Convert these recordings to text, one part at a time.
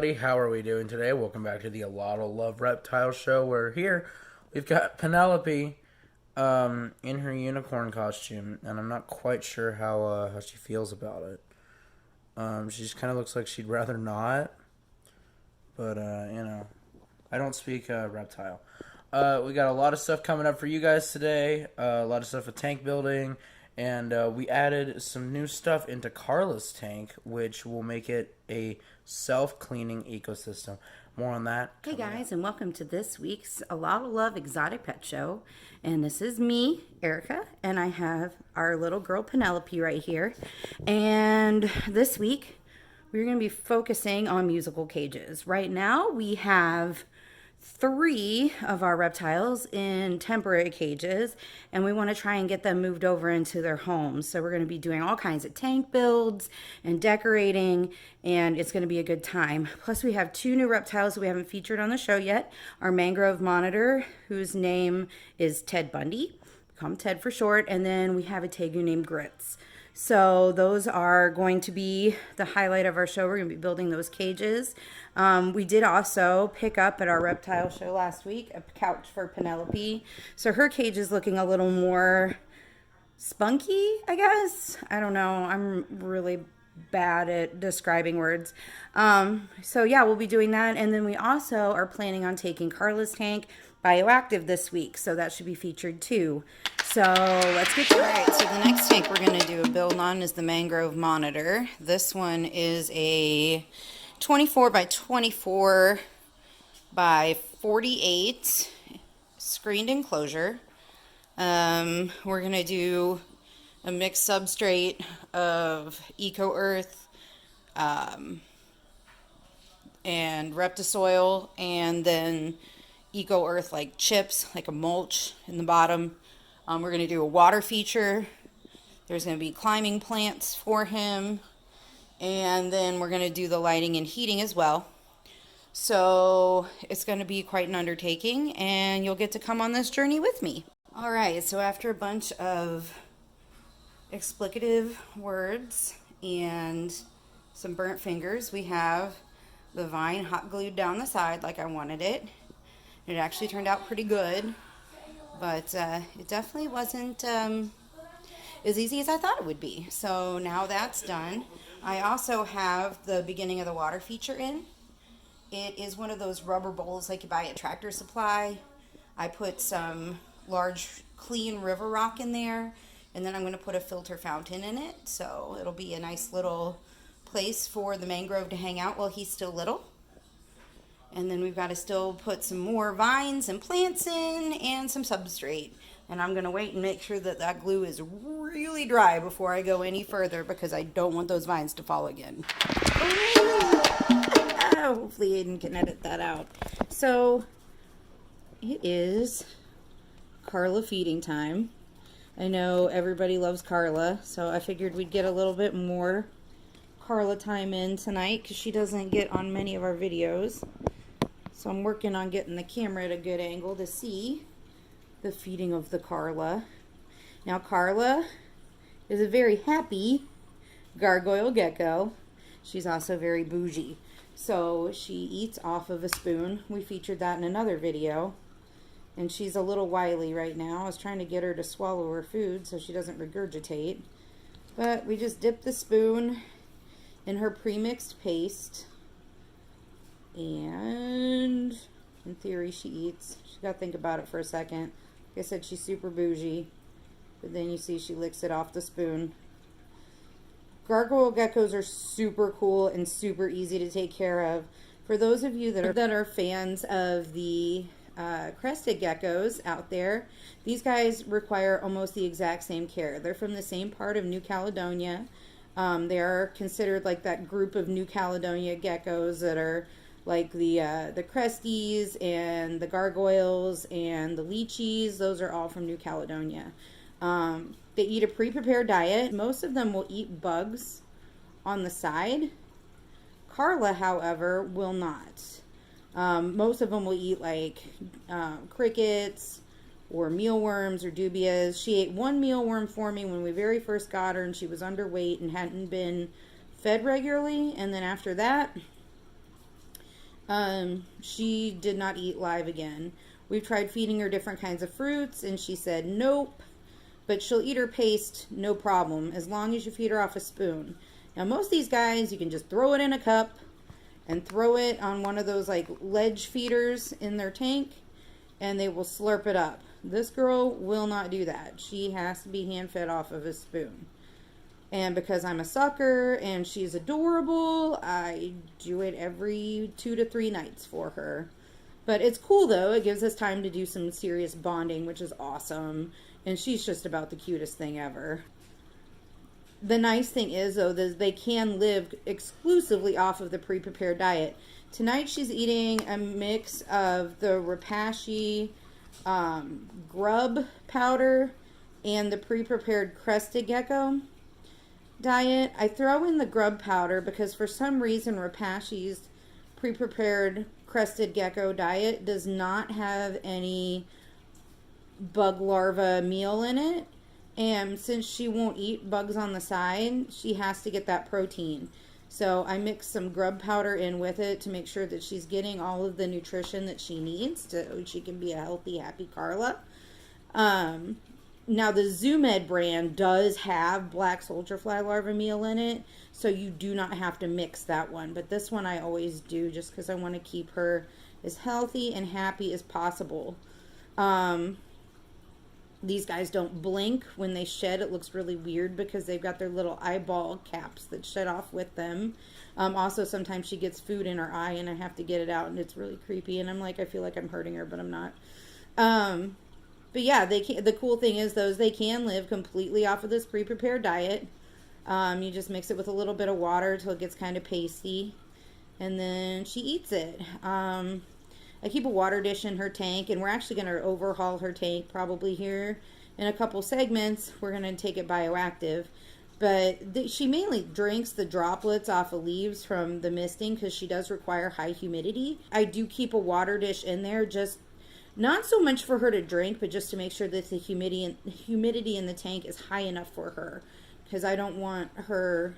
everybody. How are we doing today? Welcome back to the Lotl Love Reptile Show. We're here. We've got Penelope in her unicorn costume, and I'm not quite sure how she feels about it. She just kind of looks like she'd rather not, but I don't speak reptile. We got a lot of stuff coming up for you guys today. A lot of stuff with tank building. And we added some new stuff into Carla's tank, which will make it a self-cleaning ecosystem. More on that. Hey guys, and welcome to this week's A Lot of Love Exotic Pet Show. And this is me, Erica, and I have our little girl Penelope right here. And this week, we're going to be focusing on musical cages. Right now, we have 3 of our reptiles in temporary cages, and we want to try and get them moved over into their homes. So we're going to be doing all kinds of tank builds and decorating, and it's going to be a good time. Plus we have 2 new reptiles that we haven't featured on the show yet. Our Mangrove Monitor, whose name is Ted Bundy. We call him Ted for short. And then we have a tegu named Grits. So those are going to be the highlight of our show. We're going to be building those cages. We did also pick up at our reptile show last week a couch for Penelope. So her cage is looking a little more spunky, I guess. I don't know. I'm really bad at describing words. So yeah, we'll be doing that. And then we also are planning on taking Carla's tank bioactive this week. So that should be featured too. So let's get to it. All right, so the next tank we're going to do a build on is the Mangrove Monitor. This one is a 24 by 24 by 48 screened enclosure. We're going to do a mixed substrate of Eco Earth and Reptisoil, and then Eco Earth like chips, like a mulch in the bottom. We're going to do a water feature. There's going to be climbing plants for him. And then we're going to do the lighting and heating as well. So it's going to be quite an undertaking, and you'll get to come on this journey with me. All right, so after a bunch of explicative words and some burnt fingers, we have the vine hot glued down the side like I wanted it. It actually turned out pretty good. But it definitely wasn't as easy as I thought it would be. So now that's done. I also have the beginning of the water feature in. It is one of those rubber bowls like you buy at Tractor Supply. I put some large clean river rock in there, and then I'm going to put a filter fountain in it. So it'll be a nice little place for the mangrove to hang out while he's still little. And then we've got to still put some more vines and plants in and some substrate. And I'm going to wait and make sure that that glue is really dry before I go any further, because I don't want those vines to fall again. Hopefully Aiden can edit that out. So it is Carla feeding time. I know everybody loves Carla, so I figured we'd get a little bit more Carla time in tonight, because she doesn't get on many of our videos. So I'm working on getting the camera at a good angle to see the feeding of the Carla. Now Carla is a very happy gargoyle gecko. She's also very bougie. So she eats off of a spoon. We featured that in another video. And she's a little wily right now. I was trying to get her to swallow her food so she doesn't regurgitate. But we just dip the spoon in her pre-mixed paste. And in theory she eats. She's got to think about it for a second. Like I said, she's super bougie. But then you see she licks it off the spoon. Gargoyle geckos are super cool and super easy to take care of. For those of you that are fans of the crested geckos out there, these guys require almost the exact same care. They're from the same part of New Caledonia. They are considered like that group of New Caledonia geckos that are like the cresties and the gargoyles and the leechies. Those are all from New Caledonia. They eat a pre-prepared diet. Most of them will eat bugs on the side. Carla, however, will not. Most of them will eat like crickets or mealworms or dubias. She ate one mealworm for me when we very first got her, and she was underweight and hadn't been fed regularly. And then after that, She did not eat live again. We've tried feeding her different kinds of fruits, and she said nope. But she'll eat her paste, no problem, as long as you feed her off a spoon. Now, most of these guys, you can just throw it in a cup and throw it on one of those like ledge feeders in their tank, and they will slurp it up. This girl will not do that. She has to be hand fed off of a spoon. And because I'm a sucker and she's adorable, I do it every 2 to 3 nights for her. But it's cool though. It gives us time to do some serious bonding, which is awesome. And she's just about the cutest thing ever. The nice thing is though, that they can live exclusively off of the pre-prepared diet. Tonight she's eating a mix of the Repashy grub powder and the pre-prepared crested gecko diet. I throw in the grub powder because for some reason Repashy's pre-prepared crested gecko diet does not have any bug larva meal in it, and since she won't eat bugs on the side, she has to get that protein. So I mix some grub powder in with it to make sure that she's getting all of the nutrition that she needs so she can be a healthy, happy Carla. Now, the Zoo-Med brand does have black soldier fly larva meal in it, so you do not have to mix that one. But this one I always do just because I want to keep her as healthy and happy as possible. These guys don't blink when they shed. It looks really weird because they've got their little eyeball caps that shed off with them. Also, sometimes she gets food in her eye and I have to get it out and it's really creepy. And I'm like, I feel like I'm hurting her, but I'm not. But yeah, the cool thing is those they can live completely off of this pre-prepared diet. You just mix it with a little bit of water until it gets kind of pasty, and then she eats it. I keep a water dish in her tank, and we're actually going to overhaul her tank probably here in a couple segments. We're going to take it bioactive, but she mainly drinks the droplets off of leaves from the misting because she does require high humidity. I do keep a water dish in there, just not so much for her to drink, but just to make sure that the humidity in the tank is high enough for her, because I don't want her,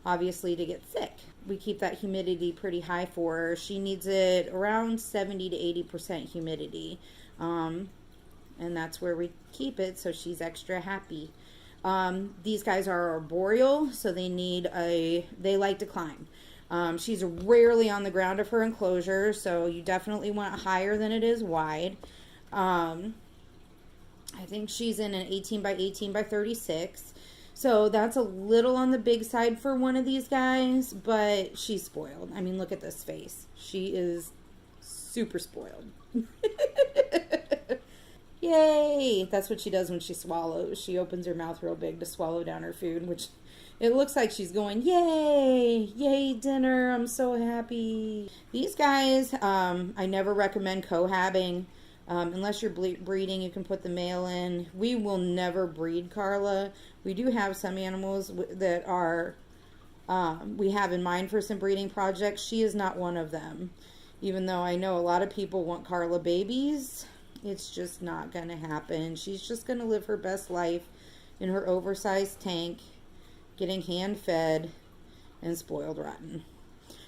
obviously, to get sick. We keep that humidity pretty high for her. She needs it around 70 to 80% humidity, and that's where we keep it, so she's extra happy. These guys are arboreal, so they like to climb. She's rarely on the ground of her enclosure, so you definitely want it higher than it is wide. I think she's in an 18 by 18 by 36. So that's a little on the big side for one of these guys, but she's spoiled. I mean, look at this face. She is super spoiled. Yay! That's what she does when she swallows. She opens her mouth real big to swallow down her food, which it looks like she's going, yay! Yay, dinner! I'm so happy. These guys, I never recommend cohabbing. Unless you're breeding, you can put the male in. We will never breed Carla. We do have some animals that are we have in mind for some breeding projects. She is not one of them. Even though I know a lot of people want Carla babies, it's just not going to happen. She's just going to live her best life in her oversized tank, getting hand-fed and spoiled rotten.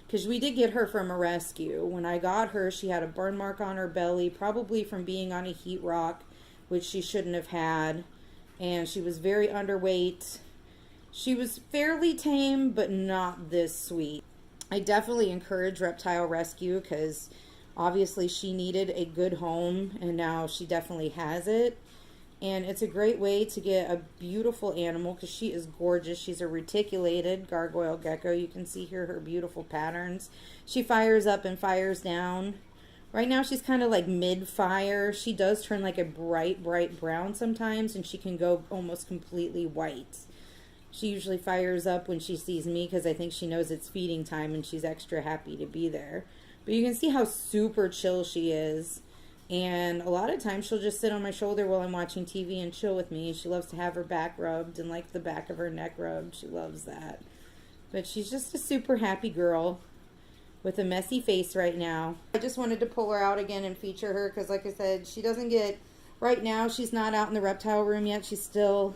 Because we did get her from a rescue. When I got her, she had a burn mark on her belly, probably from being on a heat rock, which she shouldn't have had. And she was very underweight. She was fairly tame, but not this sweet. I definitely encourage reptile rescue because obviously she needed a good home, and now she definitely has it. And it's a great way to get a beautiful animal because she is gorgeous. She's a reticulated gargoyle gecko. You can see here her beautiful patterns. She fires up and fires down. Right now she's kind of like mid-fire. She does turn like a bright, bright brown sometimes, and she can go almost completely white. She usually fires up when she sees me because I think she knows it's feeding time and she's extra happy to be there. But you can see how super chill she is. And a lot of times she'll just sit on my shoulder while I'm watching TV and chill with me. She loves to have her back rubbed and like the back of her neck rubbed. She loves that. But she's just a super happy girl with a messy face right now. I just wanted to pull her out again and feature her because like I said, she doesn't get, right now she's not out in the reptile room yet. She's still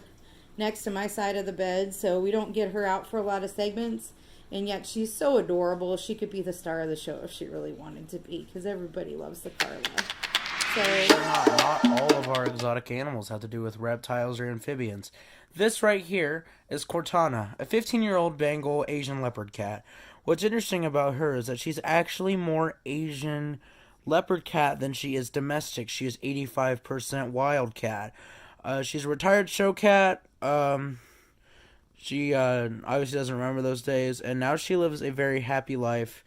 next to my side of the bed, so we don't get her out for a lot of segments. And yet she's so adorable. She could be the star of the show if she really wanted to be, because everybody loves the Carla. So Not all of our exotic animals have to do with reptiles or amphibians. This right here is Cortana, a 15-year-old Bengal Asian leopard cat. What's interesting about her is that she's actually more Asian leopard cat than she is domestic. She is 85% wild cat. She's a retired show cat. She obviously doesn't remember those days, and now she lives a very happy life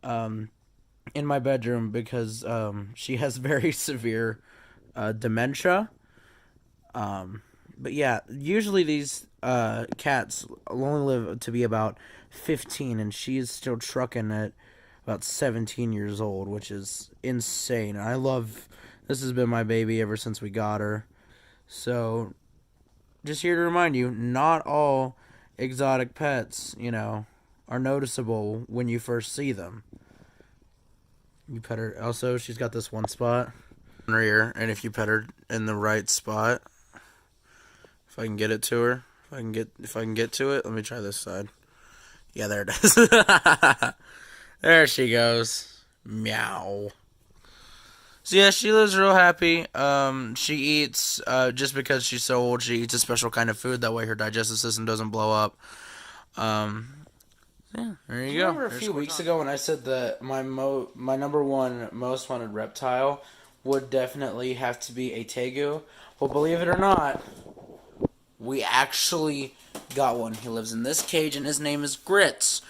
in my bedroom because she has very severe dementia. But yeah, usually these cats only live to be about 15, and she's still trucking at about 17 years old, which is insane. This has been my baby ever since we got her. So, just here to remind you, not all exotic pets, are noticeable when you first see them. You pet her. Also, she's got this one spot on her ear, and if you pet her in the right spot, if I can get it to her, if I can get to it, let me try this side. Yeah, there it is. There she goes. Meow. So yeah, she lives real happy. She eats, just because she's so old, she eats a special kind of food. That way her digestive system doesn't blow up. Yeah, there you go. Remember a few weeks ago when I said that my number one most wanted reptile would definitely have to be a tegu? Well, believe it or not, we actually got one. He lives in this cage, and his name is Grits.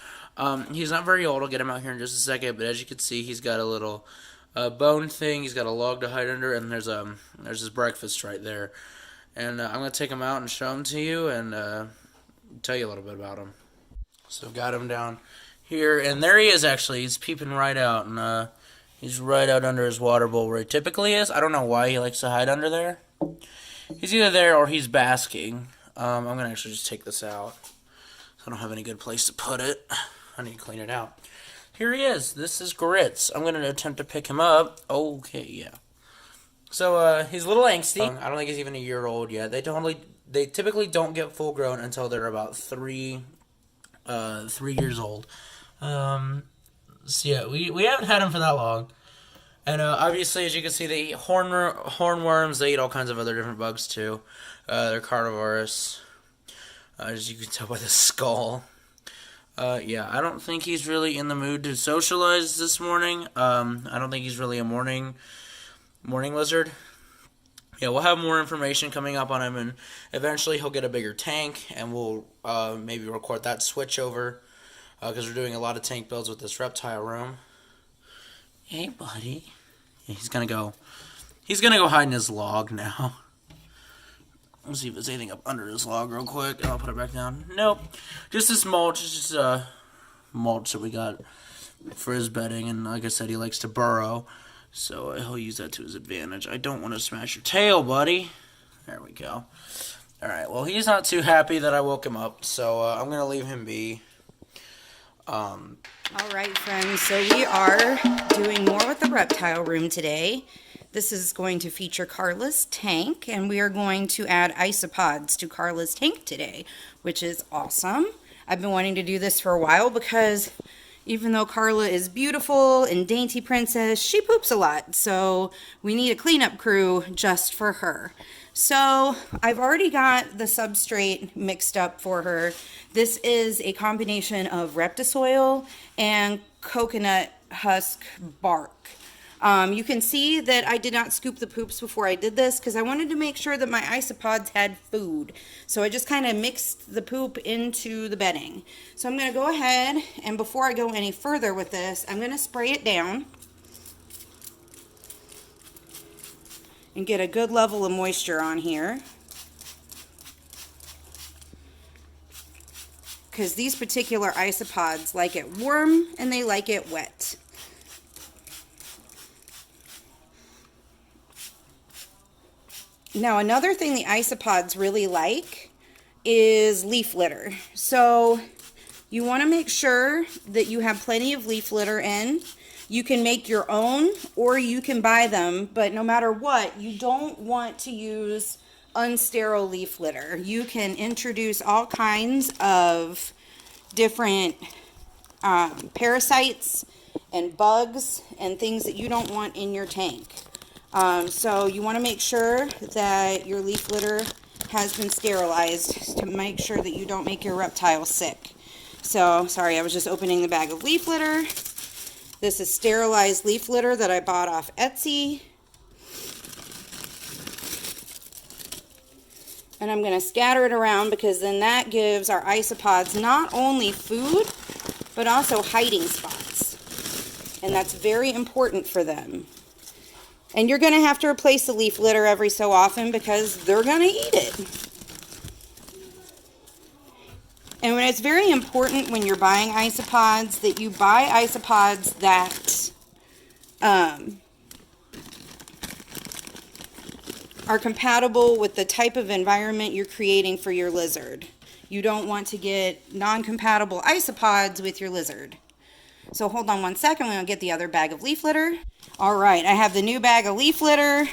He's not very old. I'll get him out here in just a second, but as you can see, he's got a little bone thing. He's got a log to hide under, and there's his breakfast right there. And I'm going to take him out and show him to you and tell you a little bit about him. So I've got him down here, and there he is actually. He's peeping right out, and he's right out under his water bowl where he typically is. I don't know why he likes to hide under there. He's either there or he's basking. I'm going to actually just take this out. I don't have any good place to put it. I need to clean it out. Here he is. This is Grits. I'm going to attempt to pick him up. Okay, yeah. So, he's a little angsty. I don't think he's even a year old yet. They typically don't get full grown until they're about 3 years old. So yeah, we haven't had him for that long. And obviously, as you can see, they eat hornworms. They eat all kinds of other different bugs too. They're carnivorous, as you can tell by the skull. Yeah, I don't think he's really in the mood to socialize this morning. I don't think he's really a morning lizard. Yeah, we'll have more information coming up on him, and eventually he'll get a bigger tank, and we'll maybe record that switch over, because we're doing a lot of tank builds with this Reptile Room. Hey, buddy. Yeah, he's gonna go hide in his log now. Let's see if there's anything up under his log real quick, and I'll put it back down. Nope. Just this mulch. It's just mulch that we got for his bedding, and like I said, he likes to burrow, so he'll use that to his advantage. I don't want to smash your tail, buddy. There we go. Alright, well, he's not too happy that I woke him up, so I'm going to leave him be. Alright, friends, so we are doing more with the Reptile Room today. This is going to feature Carla's tank, and we are going to add isopods to Carla's tank today, which is awesome. I've been wanting to do this for a while because even though Carla is beautiful and dainty princess, she poops a lot, so we need a cleanup crew just for her. So I've already got the substrate mixed up for her. This is a combination of Reptisoil and coconut husk bark. You can see that I did not scoop the poops before I did this because I wanted to make sure that my isopods had food. So I just kind of mixed the poop into the bedding. So I'm going to go ahead, and before I go any further with this, I'm going to spray it down and get a good level of moisture on here. Because these particular isopods like it warm and they like it wet. Now, another thing the isopods really like is leaf litter. So you want to make sure that you have plenty of leaf litter in. You can make your own or you can buy them, but no matter what, you don't want to use unsterile leaf litter. You can introduce all kinds of different parasites and bugs and things that you don't want in your tank. So you want to make sure that your leaf litter has been sterilized to make sure that you don't make your reptiles sick. So, sorry, I was just opening the bag of leaf litter. This is sterilized leaf litter that I bought off Etsy. And I'm going to scatter it around because then that gives our isopods not only food, but also hiding spots. And that's very important for them. And you're going to have to replace the leaf litter every so often because they're going to eat it. And when it's very important when you're buying isopods that you buy isopods that are compatible with the type of environment you're creating for your lizard. You don't want to get non-compatible isopods with your lizard. So hold on one second, we're going to get the other bag of leaf litter. All right, I have the new bag of leaf litter.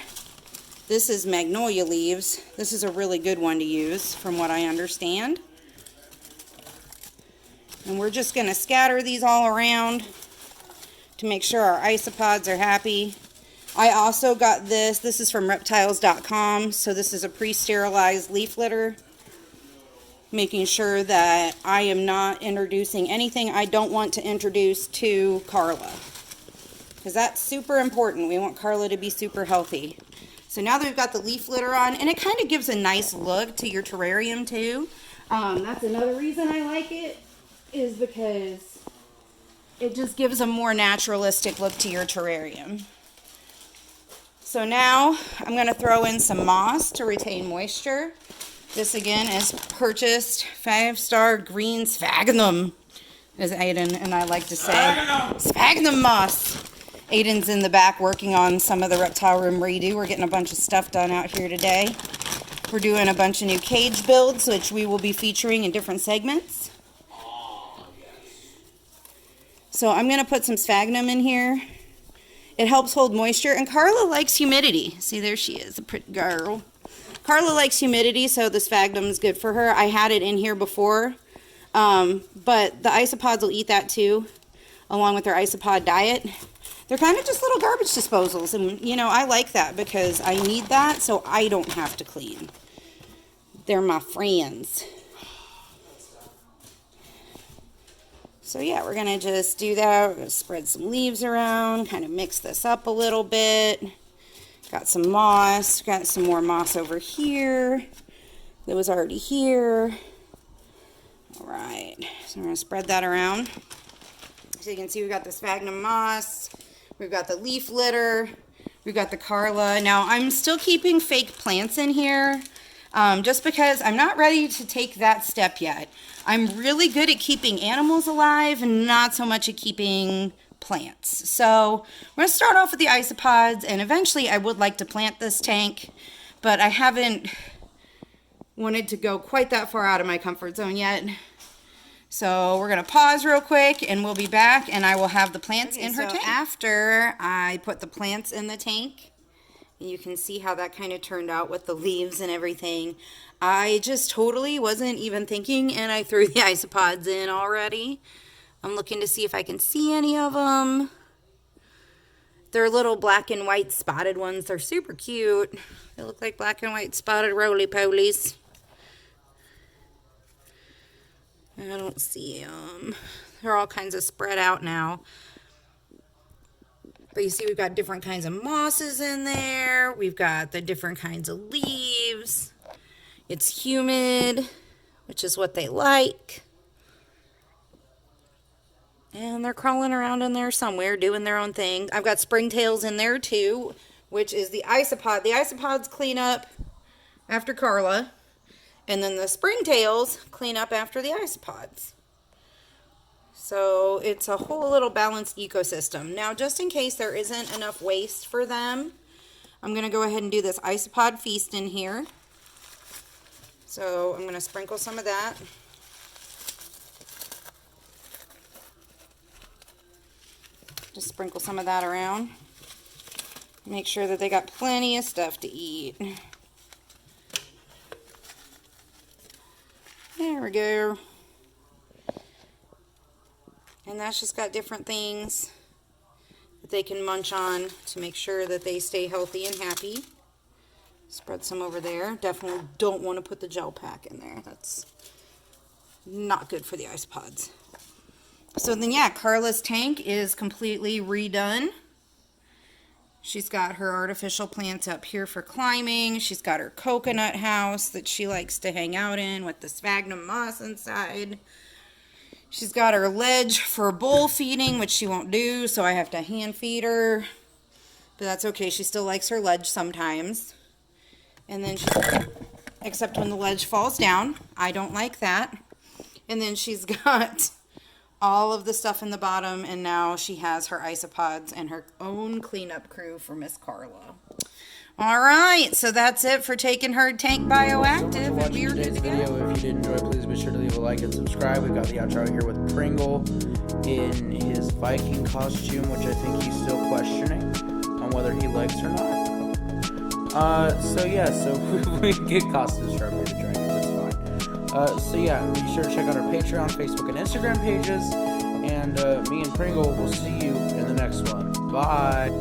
This is magnolia leaves. This is a really good one to use from what I understand. And we're just going to scatter these all around to make sure our isopods are happy. I also got this. This is from reptiles.com. So this is a pre-sterilized leaf litter. Making sure that I am not introducing anything I don't want to introduce to Carla. Because that's super important. We want Carla to be super healthy. So now that we've got the leaf litter on, and it kind of gives a nice look to your terrarium too. That's another reason I like it, is because it just gives a more naturalistic look to your terrarium. So now I'm going to throw in some moss to retain moisture. This again is purchased 5-star green sphagnum, as Aiden and I like to say. Sphagnum moss. Aiden's in the back working on some of the Reptile Room redo. We're getting a bunch of stuff done out here today. We're doing a bunch of new cage builds, which we will be featuring in different segments. So I'm going to put some sphagnum in here. It helps hold moisture, and Carla likes humidity. See, there she is, a pretty girl. Carla likes humidity, so the sphagnum is good for her. I had it in here before, but the isopods will eat that too, along with their isopod diet. They're kind of just little garbage disposals, and you know, I like that because I need that so I don't have to clean. They're my friends. So yeah, we're gonna just do that. We're gonna spread some leaves around, kind of mix this up a little bit. Got some moss, got some more moss over here that was already here. All right, so we're gonna spread that around. So you can see we've got the sphagnum moss, we've got the leaf litter, we've got the Carla. Now I'm still keeping fake plants in here just because I'm not ready to take that step yet. I'm really good at keeping animals alive and not so much at keeping plants. So we're going to start off with the isopods, and eventually I would like to plant this tank, but I haven't wanted to go quite that far out of my comfort zone yet. So we're going to pause real quick and we'll be back, and I will have the plants in her tank. After I put the plants in the tank, you can see how that kind of turned out with the leaves and everything. I just totally wasn't even thinking, and I threw the isopods in already. I'm looking to see if I can see any of them. They're little black and white spotted ones. They're super cute. They look like black and white spotted roly-polies. I don't see them. They're all kinds of spread out now. But you see we've got different kinds of mosses in there. We've got the different kinds of leaves. It's humid, which is what they like. And they're crawling around in there somewhere, doing their own thing. I've got springtails in there too, which is the isopod. The isopods clean up after Carla, and then the springtails clean up after the isopods. So it's a whole little balanced ecosystem. Now, just in case there isn't enough waste for them, I'm going to go ahead and do this isopod feast in here. So I'm going to sprinkle some of that. Just sprinkle some of that around. Make sure that they got plenty of stuff to eat. There we go. And that's just got different things that they can munch on to make sure that they stay healthy and happy. Spread some over there. Definitely don't want to put the gel pack in there. That's not good for the isopods. So then, yeah, Carla's tank is completely redone. She's got her artificial plants up here for climbing. She's got her coconut house that she likes to hang out in with the sphagnum moss inside. She's got her ledge for bowl feeding, which she won't do, so I have to hand feed her. But that's okay. She still likes her ledge sometimes. And then except when the ledge falls down. I don't like that. And then she's got all of the stuff in the bottom, and now she has her isopods and her own cleanup crew for Miss Carla. All right, so that's it for Taking Her Tank Bioactive. So much for watching today's video. If you did enjoy, please be sure to leave a like and subscribe. We've got the outro here with Pringle in his Viking costume, which I think he's still questioning on whether he likes or not. So we get costumes for every dragons, it's fine. So yeah, be sure to check out our Patreon, Facebook, and Instagram pages. And me and Pringle will see you in the next one. Bye!